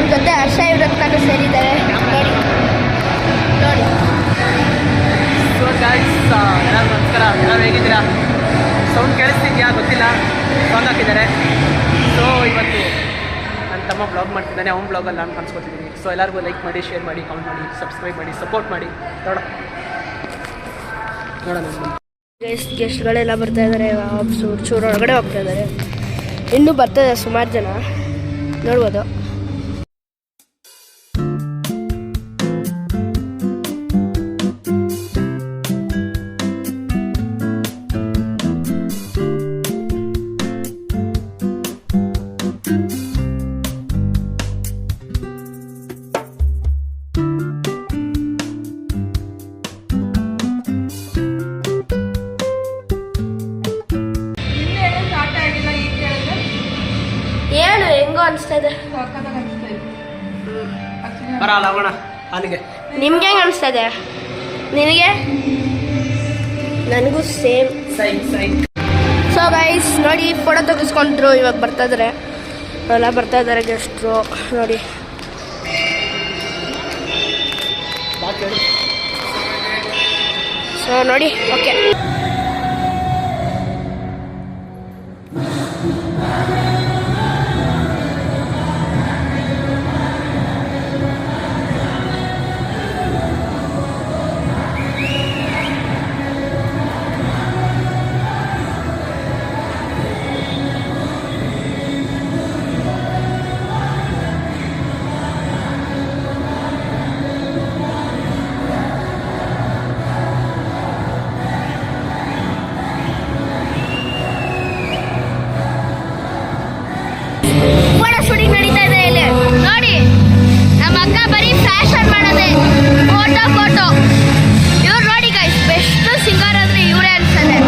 ನನ್ನ ಜೊತೆ ಹರ್ಷ ಇವ್ರನ್ನ ಸೇರಿದ್ದಾರೆ ನೋಡಿ ನೋಡಿ. ಸೊ ಗಾಯ್ಸ್, ಎಲ್ಲರೂ ನಮಸ್ಕಾರ. ಎಲ್ಲರೂ ಹೇಗಿದ್ದೀರಾ? ಸೌಂಡ್ ಕೇಳಿಸ್ತಿದ್ಯಾ ಗೊತ್ತಿಲ್ಲ, ಸಾಂಗ್ ಹಾಕಿದ್ದಾರೆ. ಸೊ ಇವತ್ತು ನನ್ನ ತಮ್ಮ ಬ್ಲಾಗ್ ಮಾಡ್ತಿದ್ದಾನೆ, ಅವ್ನ ಬ್ಲಾಗಲ್ಲಿ ನಾನು ಕಾಣಿಸ್ಕೊತಿದ್ದೀನಿ. ಸೊ ಎಲ್ಲರಿಗೂ ಲೈಕ್ ಮಾಡಿ, ಶೇರ್ ಮಾಡಿ, ಕಾಮೆಂಟ್ ಮಾಡಿ, ಸಬ್ಸ್ಕ್ರೈಬ್ ಮಾಡಿ, ಸಪೋರ್ಟ್ ಮಾಡಿ. ನೋಡೋಣ ಗೆಸ್ಟ್ಗಳೆಲ್ಲ ಬರ್ತಾ ಇದ್ದಾರೆ. ಚೂರು ಒಳಗಡೆ ಹೋಗ್ತಾ ಇದ್ದಾರೆ. ಇನ್ನೂ ಬರ್ತಾರೆ ಸುಮಾರು ಜನ, ನೋಡ್ಬೋದು. ಏನು ಹೆಂಗೋ ಅನಿಸ್ತಾ ಇದೆ. ಬರಲ್ಲ ಹೋಗೋಣ ಅಲ್ಲಿಗೆ. ನಿಮ್ಗೆ ಹೆಂಗೆ ಅನಿಸ್ತಾ ಇದೆ? ನಿನಗೆ? ನನಗೂ ಸೇಮ್. ಸೊ ಗೈಸ್ ನೋಡಿ, ಫೋಟೋ ತೆಗೆಸ್ಕೊಂಡ್ರು. ಇವಾಗ ಬರ್ತಾ ಇದ್ದಾರೆ, ಎಲ್ಲ ಬರ್ತಾ ಇದ್ದಾರೆ ಗೆಸ್ಟ್ರು ನೋಡಿ. ಸೊ ನೋಡಿ, ಓಕೆ. ಶೂಟಿಂಗ್ ನಡೀತಾ ಇದೆ ಇಲ್ಲಿ ನೋಡಿ. ನಮ್ಮ ಅಕ್ಕ ಬರೀ ಫ್ಯಾಷನ್ ಮಾಡೋದೆ, ಫೋಟೋ. ಇವ್ರು ನೋಡಿ ಗೈಸ್, ಬೆಸ್ಟ್ ಸಿಂಗರ್ ಅಂದ್ರೆ ಇವರೇ ಅನ್ಸದೆ.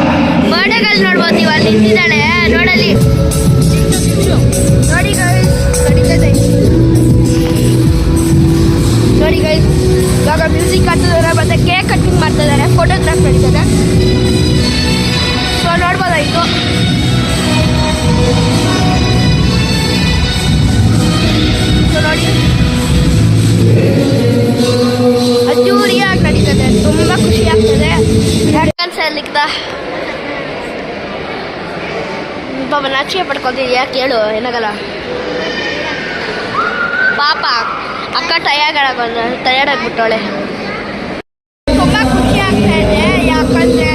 ಬರ್ಡೇಗಳು ನೋಡ್ಬೋದು ನೀವು, ಅಲ್ಲಿ ನಿಂತಿದ್ದಾಳೆ ನೋಡಲ್ಲಿ ನೋಡಿ ಗೈಸ್, ನಡೀತದೆ ನೋಡಿ ಗೈಸ್. ಇವಾಗ ಮ್ಯೂಸಿಕ್ ಹಾಕ್ತಿದ್ದಾರೆ, ಮತ್ತೆ ಕೇಕ್ ಕಟ್ಟಿಂಗ್ ಮಾಡ್ತಾ ಇದ್ದಾರೆ, ಫೋಟೋಗ್ರಾಫ್ ನಡೀತದೆ. ಸೊ ನೋಡ್ಬೋದಾಯ್ತು. ನೋಡಿ ಅದ್ದೂರಿಯಾಗಿ ನಡೀತದೆ, ತುಂಬಾ ಖುಷಿ ಆಗ್ತದೆ. ಪಾಪ ನಾಚಿಕೆ ಪಡ್ಕೊತಿದ್ಯಾ ಕೇಳು, ಏನಾಗಲ್ಲ ಪಾಪ. ಅಕ್ಕ ಟಯರ್ಡ್ ಆಗ್ಬಿಟ್ಟವಳೆ. ತುಂಬಾ ಖುಷಿ ಆಗ್ತಾ ಇದೆ, ಯಾಕಂದ್ರೆ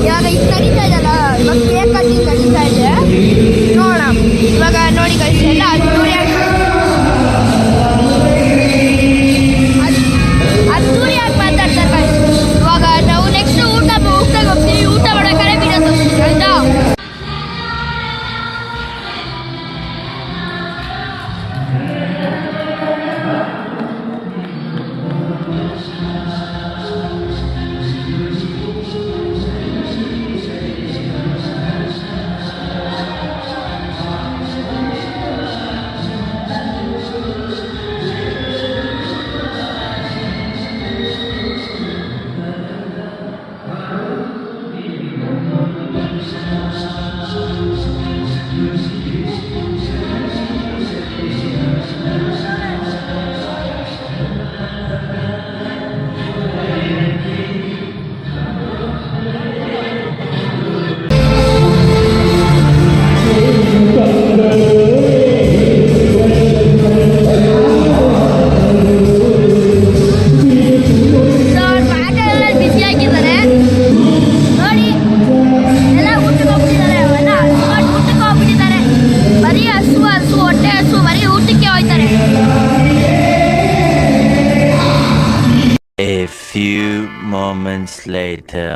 ಇವಾಗ ಇದು ನಡೀತಾ ಇದೆಯಲ್ಲ, ಇವಾಗ ಕೇಕ್ ಕಟ್ಟಿಂಗ್ ನಡೀತಾ ಇದೆ. ನೋಡೋಣ ಇವಾಗ ನೋಡಿ ಗೈಸ್, ಎಲ್ಲ ಅದ್ದೂರಿಯಾಗಿ ಮಾತಾಡ್ತಾರೆ ಗೈಸ್. ಇವಾಗ ನಾವು ನೆಕ್ಸ್ಟ್ ಊಟಕ್ಕೆ ಹೋಗ್ತೀವಿ, ಊಟ ಮಾಡೋಕೆ ವಿಡಿಯೋ ತೋರಿಸ್ತೀವಿ ಆಯ್ತಾ. A few moments later.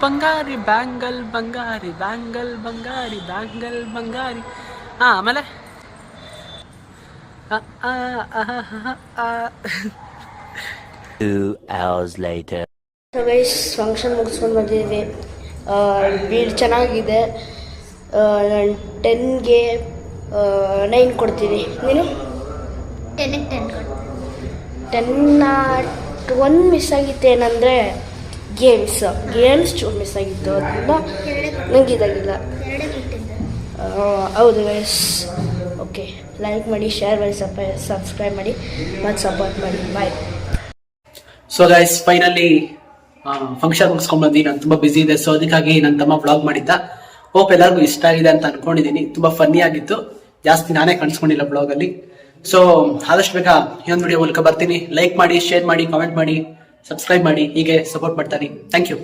Bangari bangle Bangari bangle Bangari bangle ಬಂಗಾರಿ. ಆಮೇಲೆ 2 hours later. So guys function ಮುಗಿಸ್ಕೊಂಡು ಬಂದಿದ್ದೀವಿ. ಬೀಡ್ ಚೆನ್ನಾಗಿದೆ. ನಾನು 10ಗೆ 9 ಕೊಡ್ತೀನಿ. ನೀನು 10 ಒಂದು ಮಿಸ್ ಆಗಿತ್ತು. ಏನಂದರೆ ಗೇಮ್ಸ್ ಚೂರು ಮಿಸ್ ಆಗಿತ್ತು. ಅದರಿಂದ ನಂಗೆ ಇದಾಗಿಲ್ಲ. ಹೌದು ಗೈಸ್. ಓಕೆ, ಲೈಕ್ ಮಾಡಿ, ಶೇರ್ ಮಾಡಿ, ಸಬ್ಸ್ಕ್ರೈಬ್ ಮಾಡಿ ಮತ್ತು ಸಪೋರ್ಟ್ ಮಾಡಿ. ಬಾಯ್. ಸೊ ಗೈಸ್ ಫೈನಲಿ ಫಂಕ್ಷನ್ ಮುಗಿಸ್ಕೊಂಡು ಬಂದು ನಾನು ತುಂಬಾ ಬಿಸಿ ಇದೆ. ಸೊ ಅದಕ್ಕಾಗಿ ನನ್ನ ತಮ್ಮ ವ್ಲಾಗ್ ಮಾಡಿದ್ದ. ಹೋಪ್ ಎಲ್ಲರಿಗೂ ಇಷ್ಟ ಆಗಿದೆ ಅಂತ ಅನ್ಕೊಂಡಿದ್ದೀನಿ. ತುಂಬಾ ಫನ್ನಿ ಆಗಿತ್ತು. ಜಾಸ್ತಿ ನಾನೇ ಕಾಣಿಸ್ಕೊಂಡಿಲ್ಲ ಬ್ಲಾಗ್ ಅಲ್ಲಿ. ಸೊ ಆದಷ್ಟು ಬೇಗ ಇನ್ನೊಂದು ವಿಡಿಯೋ ಮೂಲಕ ಬರ್ತೀನಿ. ಲೈಕ್ ಮಾಡಿ, ಶೇರ್ ಮಾಡಿ, ಕಾಮೆಂಟ್ ಮಾಡಿ, ಸಬ್ಸ್ಕ್ರೈಬ್ ಮಾಡಿ, ಹೀಗೆ ಸಪೋರ್ಟ್ ಮಾಡ್ತಾನೆ. Thank you.